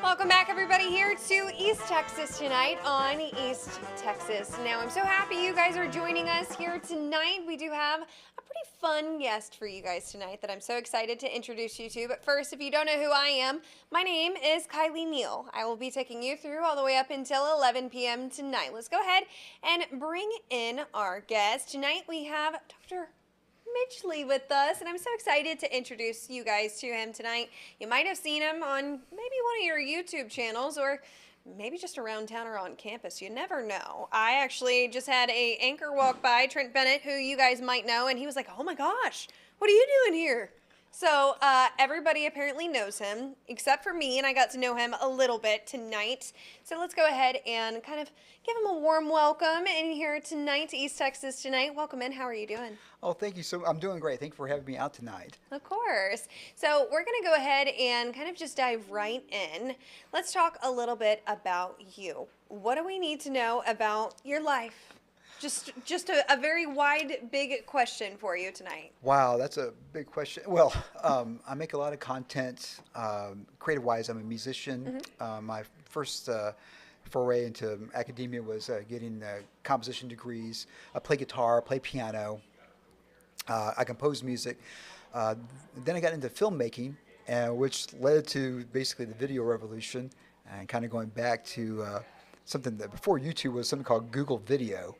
Welcome back, everybody, here to East Texas tonight on East Texas. Now, I'm so happy you guys are joining us here tonight. We do have a pretty fun guest for you guys tonight that I'm so excited to introduce you to. But first, if you don't know who I am, my name is Kylie Neal. I will be taking you through all the way up until 11 p.m. tonight. Let's go ahead and bring in our guest. Tonight, we have Dr. Midgley with us, and I'm so excited to introduce you guys to him tonight. You might have seen him on maybe one of your YouTube channels, or maybe just around town or on campus. You never know. I actually just had a anchor walk by, Trent Bennett, who you guys might know, and he was like, "Oh my gosh, what are you doing here?" So everybody apparently knows him, except for me, and I got to know him a little bit tonight. So let's go ahead and kind of give him a warm welcome in here tonight to East Texas tonight. Welcome in. How are you doing? Oh, thank you. I'm doing great. Thank you for having me out tonight. Of course. So we're going to go ahead and kind of just dive right in. Let's talk a little bit about you. What do we need to know about your life? Just a very wide, big question for you tonight. Wow, that's a big question. Well, I make a lot of content. Creative-wise, I'm a musician. My first foray into academia was getting composition degrees. I play guitar, play piano. I compose music. Then I got into filmmaking, which led to basically the video revolution, and kind of going back to something that before YouTube was something called Google Video.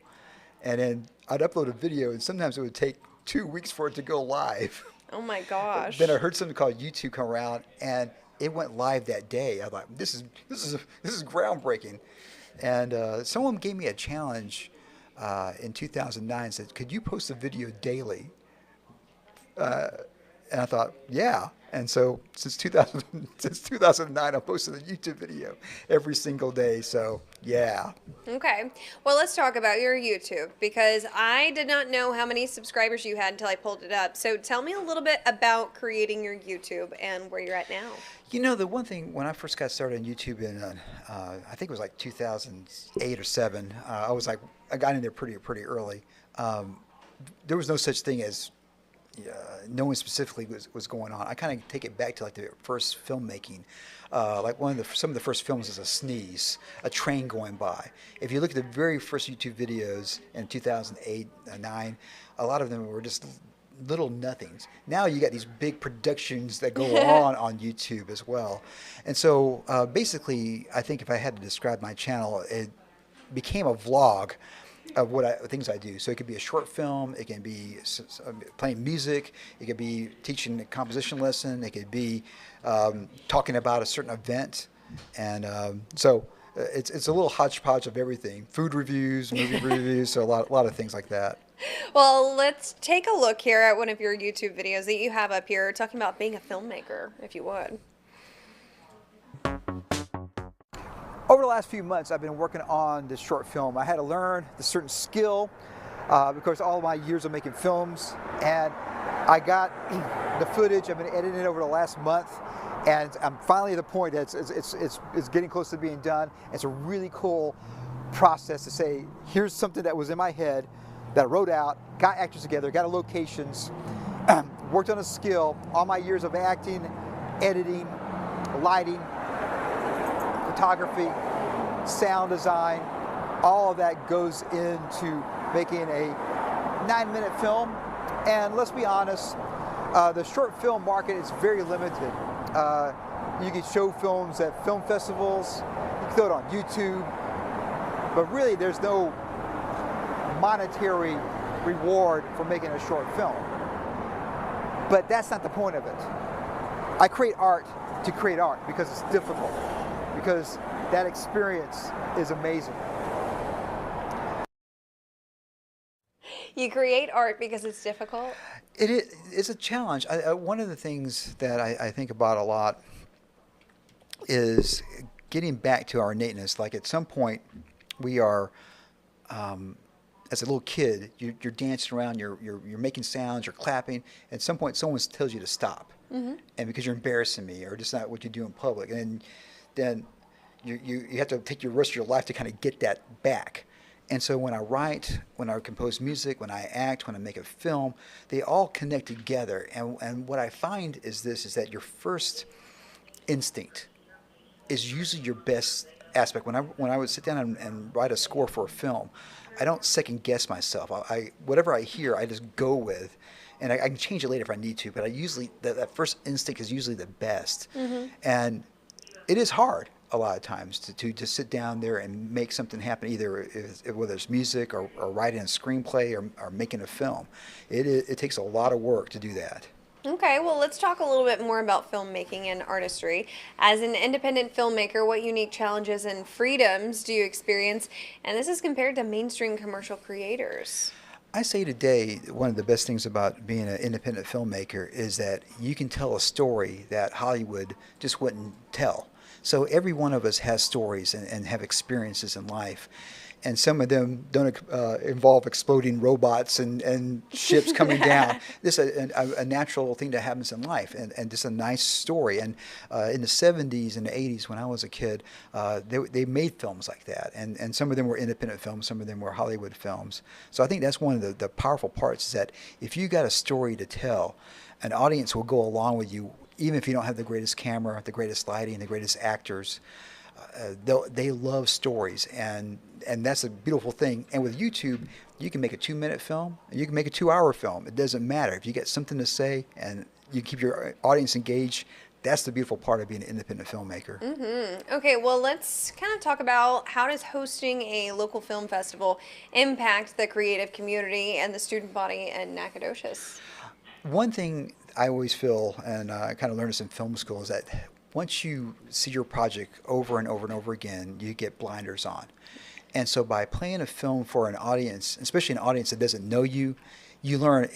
And then I'd upload a video, and sometimes it would take 2 weeks for it to go live. Oh my gosh! Then I heard something called YouTube come around, and it went live that day. I thought, this is groundbreaking. And someone gave me a challenge in 2009. Said, "Could you post a video daily?" And I thought, yeah. And so since 2009, I posted a YouTube video every single day. So yeah. Okay. Well, let's talk about your YouTube, because I did not know how many subscribers you had until I pulled it up. So tell me a little bit about creating your YouTube and where you're at now. You know, the one thing, when I first got started on YouTube in, I think it was like 2008 or 7, I got in there pretty early. There was no such thing as no one specifically was going on. I kind of take it back to like the first filmmaking. Like some of the first films is a sneeze, a train going by. If you look at the very first YouTube videos in 2008 and 9, a lot of them were just little nothings. Now you got these big productions that go on YouTube as well. And so basically, I think if I had to describe my channel, it became a vlog of things I do. So it could be a short film, it can be playing music, it could be teaching a composition lesson, it could be talking about a certain event, and so it's a little hodgepodge of everything. Food reviews, movie reviews, so a lot of things like that. Well, let's take a look here at one of your YouTube videos that you have up here, talking about being a filmmaker, if you would. Over the last few months, I've been working on this short film. I had to learn the certain skill because all of my years of making films, and I got the footage. I've been editing it over the last month, and I'm finally at the point that it's getting close to being done. It's a really cool process to say, here's something that was in my head that I wrote out, got actors together, got locations, worked on a skill, all my years of acting, editing, lighting, photography, sound design, all of that goes into making a 9-minute film. And let's be honest, the short film market is very limited. You can show films at film festivals, you can throw it on YouTube, but really there's no monetary reward for making a short film. But that's not the point of it. I create art to create art because it's difficult, because that experience is amazing. You create art because it's difficult? It's a challenge. One of the things that I think about a lot is getting back to our innateness. Like at some point, we are, as a little kid, you're dancing around, you're making sounds, you're clapping. At some point, someone tells you to stop, and because you're embarrassing me, or just not what you do in public, and then you have to take your rest of your life to kind of get that back. And so when I write, when I compose music, when I act, when I make a film, they all connect together. And what I find is that your first instinct is usually your best aspect. When I would sit down and write a score for a film, I don't second guess myself. I whatever I hear, I just go with, and I can change it later if I need to. But I usually that first instinct is usually the best, and it is hard a lot of times to just sit down there and make something happen, either whether it's music or writing a screenplay or making a film. It takes a lot of work to do that. Okay, well, let's talk a little bit more about filmmaking and artistry. As an independent filmmaker, what unique challenges and freedoms do you experience? And this is compared to mainstream commercial creators. I say today, one of the best things about being an independent filmmaker is that you can tell a story that Hollywood just wouldn't tell. So every one of us has stories and have experiences in life. And some of them don't involve exploding robots and ships coming down. This is a natural thing that happens in life, and just a nice story. And in the 70s and the 80s, when I was a kid, they made films like that. And some of them were independent films, some of them were Hollywood films. So I think that's one of the powerful parts, is that if you got a story to tell, an audience will go along with you, even if you don't have the greatest camera, the greatest lighting, the greatest actors. They love stories, and that's a beautiful thing. And with YouTube, you can make a 2-minute film, and you can make a 2-hour film. It doesn't matter. If you get something to say and you keep your audience engaged, that's the beautiful part of being an independent filmmaker. Okay, well, let's kind of talk about, how does hosting a local film festival impact the creative community and the student body in Nacogdoches? One thing I always feel, and I kind of learned this in film school, is that once you see your project over and over and over again, you get blinders on. And so by playing a film for an audience, especially an audience that doesn't know you, you learn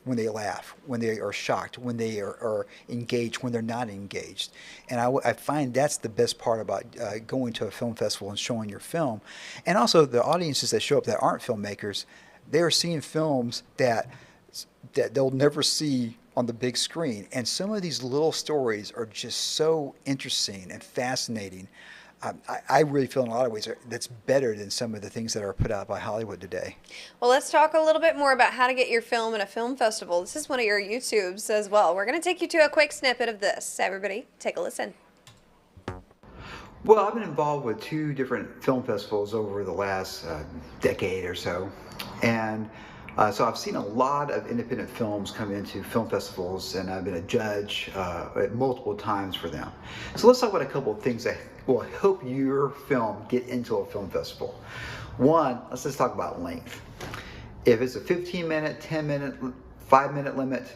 when they laugh, when they are shocked, when they are engaged, when they're not engaged. And I find that's the best part about going to a film festival and showing your film. And also the audiences that show up that aren't filmmakers, they're seeing films that they'll never see on the big screen. And some of these little stories are just so interesting and fascinating. I really feel in a lot of ways that's better than some of the things that are put out by Hollywood today. Well, let's talk a little bit more about how to get your film in a film festival. This is one of your YouTubes as well. We're going to take you to a quick snippet of this. Everybody, take a listen. Well, I've been involved with 2 different film festivals over the last decade or so. And so I've seen a lot of independent films come into film festivals, and I've been a judge multiple times for them. So let's talk about a couple of things that will help your film get into a film festival. One, let's just talk about length. If it's a 15-minute, 10-minute, 5-minute limit,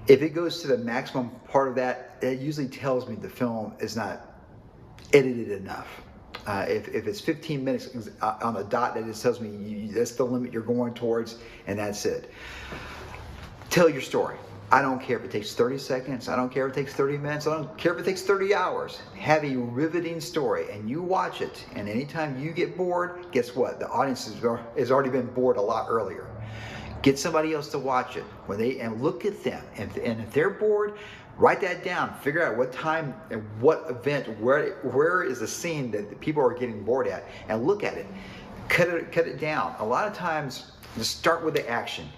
if it goes to the maximum part of that, it usually tells me the film is not edited enough. If it's 15 minutes on a dot, that just tells me that's the limit you're going towards, and that's it. Tell your story. I don't care if it takes 30 seconds. I don't care if it takes 30 minutes. I don't care if it takes 30 hours. Have a riveting story, and you watch it. And anytime you get bored, guess what? The audience has already been bored a lot earlier. Get somebody else to watch it and look at them. And if they're bored, write that down. Figure out what time and what event, where is the scene that the people are getting bored at, and look at it. Cut it down. A lot of times, just start with the action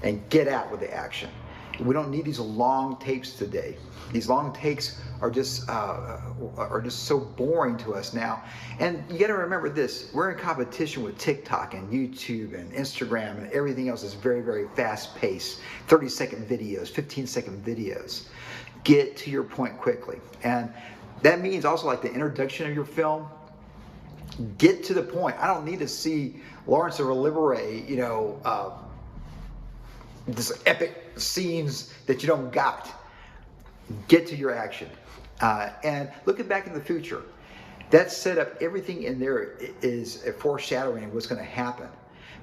and get out with the action. We don't need these long tapes today. These long takes are just so boring to us now. And you got to remember this: we're in competition with TikTok and YouTube and Instagram and everything else is very, very fast-paced. 30-second videos, 15-second videos. Get to your point quickly, and that means also, like, the introduction of your film. Get to the point. I don't need to see Lawrence of Olivier, this epic scenes that you don't got. Get to your action. And looking back in the future, that set up, everything in there is a foreshadowing of what's going to happen.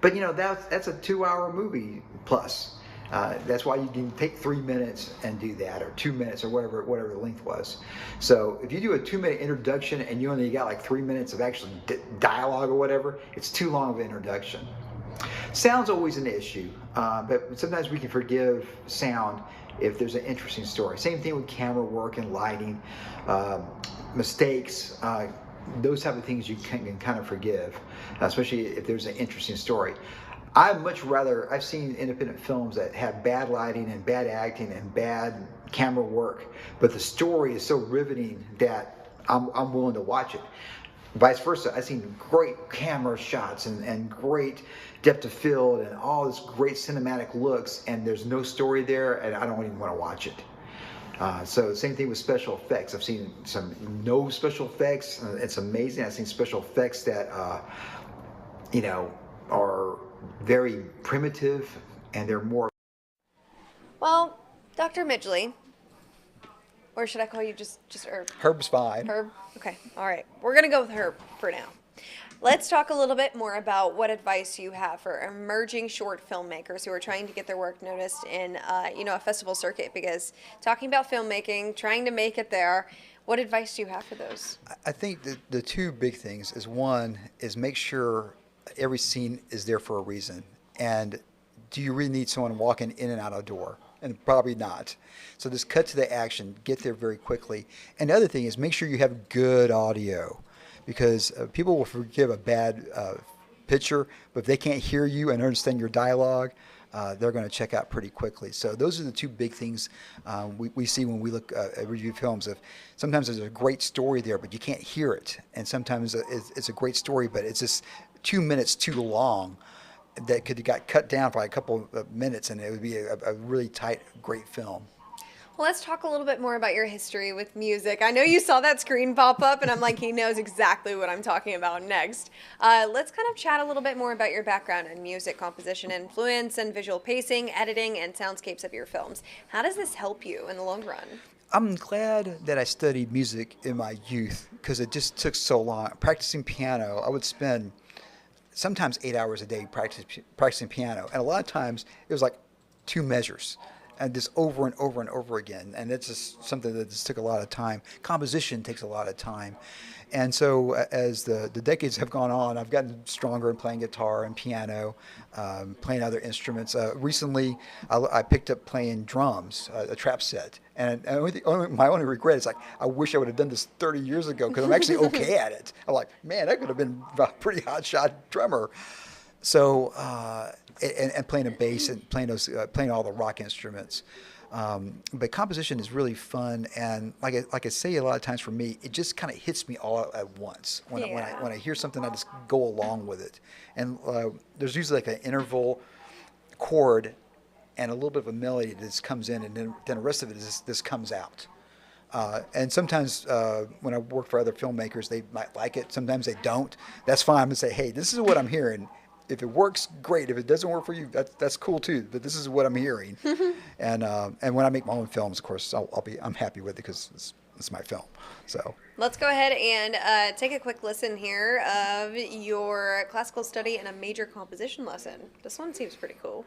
But that's a 2-hour movie plus. That's why you can take 3 minutes and do that, or 2 minutes, or whatever the length was. So if you do a 2-minute introduction and you only got like 3 minutes of actual dialogue or whatever, it's too long of an introduction. Sound's always an issue, but sometimes we can forgive sound if there's an interesting story. Same thing with camera work and lighting. Mistakes those type of things you can kind of forgive, especially if there's an interesting story. I've seen independent films that have bad lighting and bad acting and bad camera work, but the story is so riveting that I'm willing to watch it. Vice versa, I've seen great camera shots and great depth of field and all this great cinematic looks, and there's no story there, and I don't even want to watch it. So same thing with special effects. I've seen some no special effects. It's amazing. I've seen special effects that are very primitive, and they're more. Well, Dr. Midgley, or should I call you just Herb? Herb's fine. Herb? Okay, all right. We're going to go with Herb for now. Let's talk a little bit more about what advice you have for emerging short filmmakers who are trying to get their work noticed in, a festival circuit. Because talking about filmmaking, trying to make it there, what advice do you have for those? I think the two big things is, one is make sure every scene is there for a reason. And do you really need someone walking in and out of a door? And probably not. So just cut to the action, get there very quickly. And the other thing is make sure you have good audio, because people will forgive a bad picture, but if they can't hear you and understand your dialogue, they're going to check out pretty quickly. So those are the two big things we see when we look at review films. Sometimes there's a great story there, but you can't hear it. And sometimes it's a great story, but it's just 2 minutes too long. That could have got cut down by a couple of minutes, and it would be a really tight, great film. Well, let's talk a little bit more about your history with music. I know you saw that screen pop up, and I'm like, he knows exactly what I'm talking about next. Let's kind of chat a little bit more about your background in music composition, influence, and visual pacing, editing, and soundscapes of your films. How does this help you in the long run? I'm glad that I studied music in my youth, because it just took so long. Practicing piano, I would spend sometimes 8 hours a day practicing piano. And a lot of times it was like 2 measures and just over and over and over again. And it's just something that just took a lot of time. Composition takes a lot of time. And so as the decades have gone on, I've gotten stronger in playing guitar and piano, playing other instruments. Recently, I picked up playing drums, a trap set. And my only regret is, like, I wish I would have done this 30 years ago, because I'm actually okay at it. I'm like, man, I could have been a pretty hotshot drummer. So, and playing a bass and playing all the rock instruments. But composition is really fun, and like I say, a lot of times for me, it just kind of hits me all at once. When I hear something, I just go along with it. And there's usually like an interval chord and a little bit of a melody that just comes in, and then the rest of it this comes out. And sometimes when I work for other filmmakers, they might like it. Sometimes they don't. That's fine. I'm gonna say, hey, this is what I'm hearing. If it works, great. If it doesn't work for you, that's cool too. But this is what I'm hearing. And when I make my own films, of course, I'm happy with it, because it's my film. So let's go ahead and take a quick listen here of your classical study and a major composition lesson. This one seems pretty cool.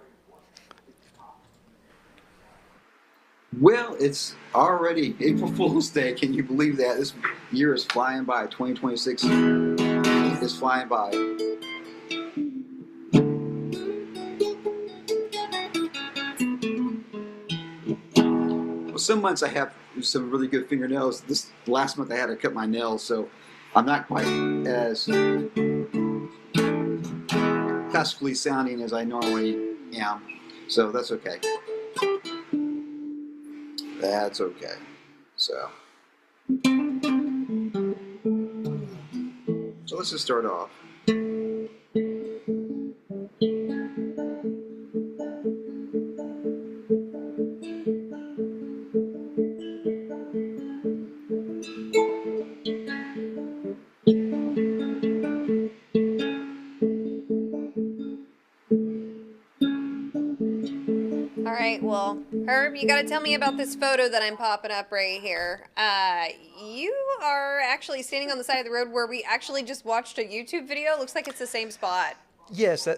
Well, it's already April Fool's Day. Can you believe that? This year is flying by. 2026 is flying by. Well, some months I have some really good fingernails. This last month I had to cut my nails, so I'm not quite as classically sounding as I normally am. So that's okay. That's okay. So let's just start off. All right, well, Herb, you got to tell me about this photo that I'm popping up right here. You are actually standing on the side of the road where we actually just watched a YouTube video. Looks like it's the same spot. yes,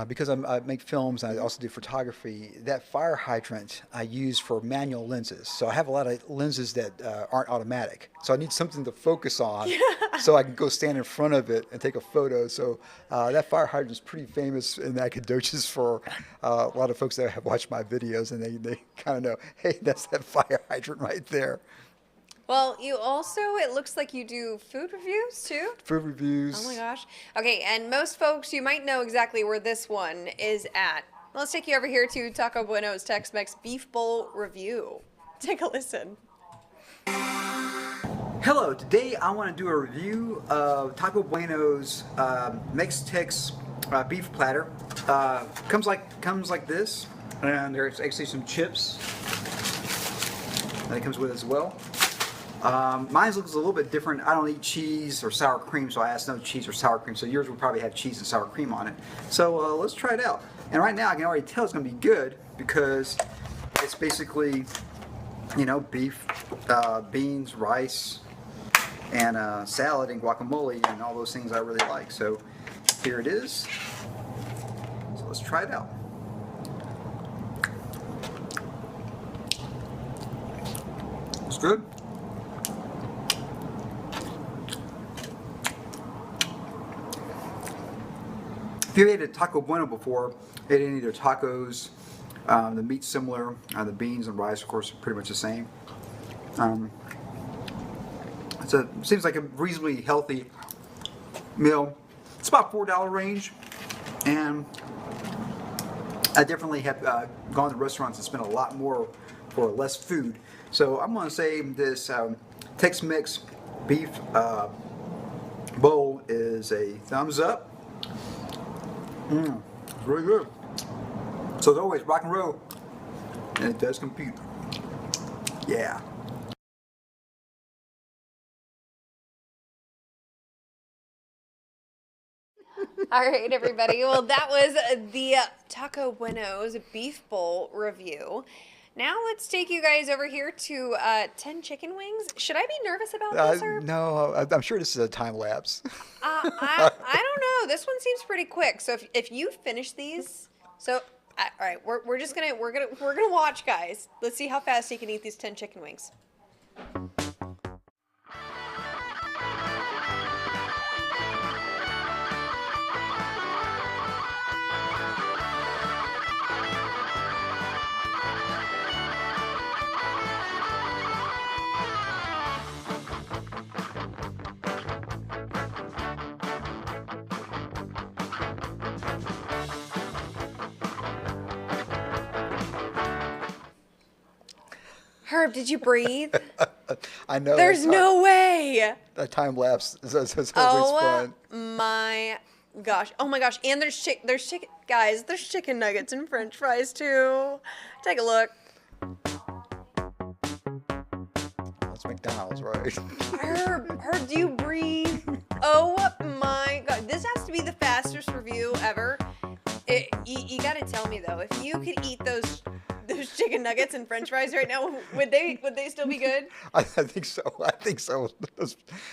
because I make films and I also do photography, that fire hydrant I use for manual lenses. So I have a lot of lenses that aren't automatic. So I need something to focus on so I can go stand in front of it and take a photo. So that fire hydrant is pretty famous in Nacogdoches for a lot of folks that have watched my videos, and they kind of know, hey, that's that fire hydrant right there. Well, you also, it looks like you do food reviews too. Food reviews. Oh my gosh. Okay, and most folks, you might know exactly where this one is at. Let's take you over here to Taco Bueno's Tex-Mex Beef Bowl Review. Take a listen. Hello, today I want to do a review of Taco Bueno's Mex-Tex beef platter. Comes like this, and there's actually some chips that it comes with as well. Mine looks a little bit different. I don't eat cheese or sour cream, so I asked no cheese or sour cream. So yours will probably have cheese and sour cream on it. So let's try it out. And right now I can already tell it's going to be good because it's basically, you know, beef, beans, rice, and salad and guacamole and all those things I really like. So here it is. So let's try it out. It's good. If you've ate at Taco Bueno before, ate any of their tacos, the meat's similar, the beans and rice, of course, are pretty much the same. Seems like a reasonably healthy meal. It's about $4 range, and I definitely have gone to restaurants and spent a lot more for less food. So I'm going to say this Tex-Mex beef bowl is a thumbs up. It's really good. So as always, rock and roll, and it does compute. Yeah. All right, everybody. Well, that was the Taco Bueno's Beef Bowl review. Now let's take you guys over here to 10 chicken wings. Should I be nervous about this, Herb? No, I'm sure this is a time lapse. I don't know. This one seems pretty quick. So if you finish these, so all right, we're just gonna watch, guys. Let's see how fast you can eat these 10 chicken wings. Herb, did you breathe? I know. There's no way. A time lapse is always fun. My gosh. Oh my gosh. And there's chicken, guys, there's chicken nuggets and french fries too. Take a look. That's McDonald's, right? Herb, do you breathe? Oh my god. This has to be the fastest review ever. You gotta tell me though, if you could eat those chicken nuggets and french fries right now, would they still be good? I think so.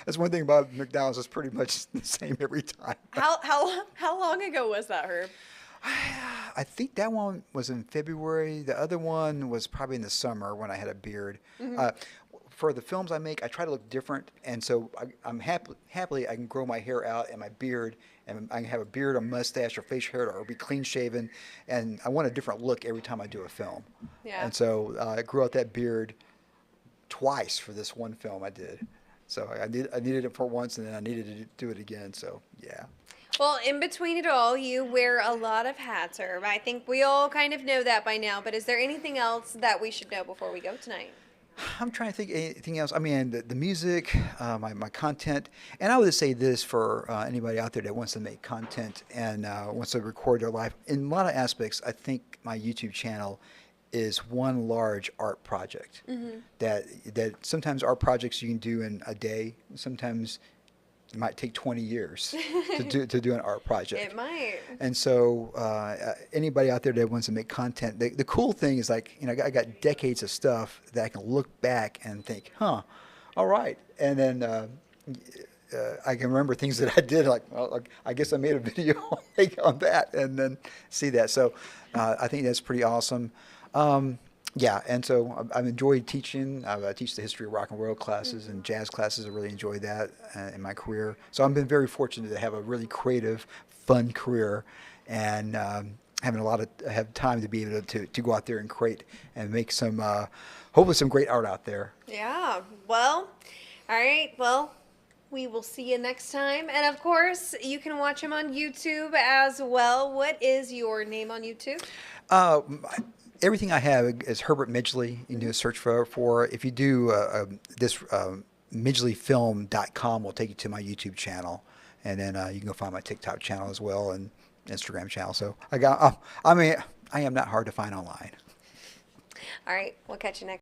That's one thing about McDonald's. It's pretty much the same every time. How long ago was that, Herb? I think that one was in February. The other one was probably in the summer when I had a beard. Mm-hmm. For the films I make, I try to look different, and so I'm happily I can grow my hair out and my beard, and I can have a beard, a mustache, or facial hair, or be clean shaven, and I want a different look every time I do a film. Yeah. And so I grew out that beard twice for this one film I did. So I needed it for once, and then I needed to do it again. So yeah. Well, in between it all, you wear a lot of hats, Herb. I think we all kind of know that by now. But is there anything else that we should know before we go tonight? I'm trying to think anything else. I mean, the music, my content, and I would say this for anybody out there that wants to make content and wants to record their life. In a lot of aspects, I think my YouTube channel is one large art project. Mm-hmm. That sometimes art projects you can do in a day. Sometimes it might take 20 years to do an art project. It might. And so anybody out there that wants to make content, the cool thing is, like, you know, I got decades of stuff that I can look back and think, all right. And then I can remember things that I did, like, well, I guess I made a video on that, and then see that. So I think that's pretty awesome. Yeah, and so I've enjoyed teaching. I teach the history of rock and roll classes and jazz classes. I really enjoyed that in my career. So I've been very fortunate to have a really creative, fun career, and have time to be able to go out there and create and make some hopefully some great art out there. Yeah. Well, all right. Well, we will see you next time. And of course, you can watch him on YouTube as well. What is your name on YouTube? Everything I have is Herbert Midgley. You can do a search for. If you do this, midgleyfilm.com will take you to my YouTube channel, and then you can go find my TikTok channel as well and Instagram channel. So I am not hard to find online. All right. We'll catch you next.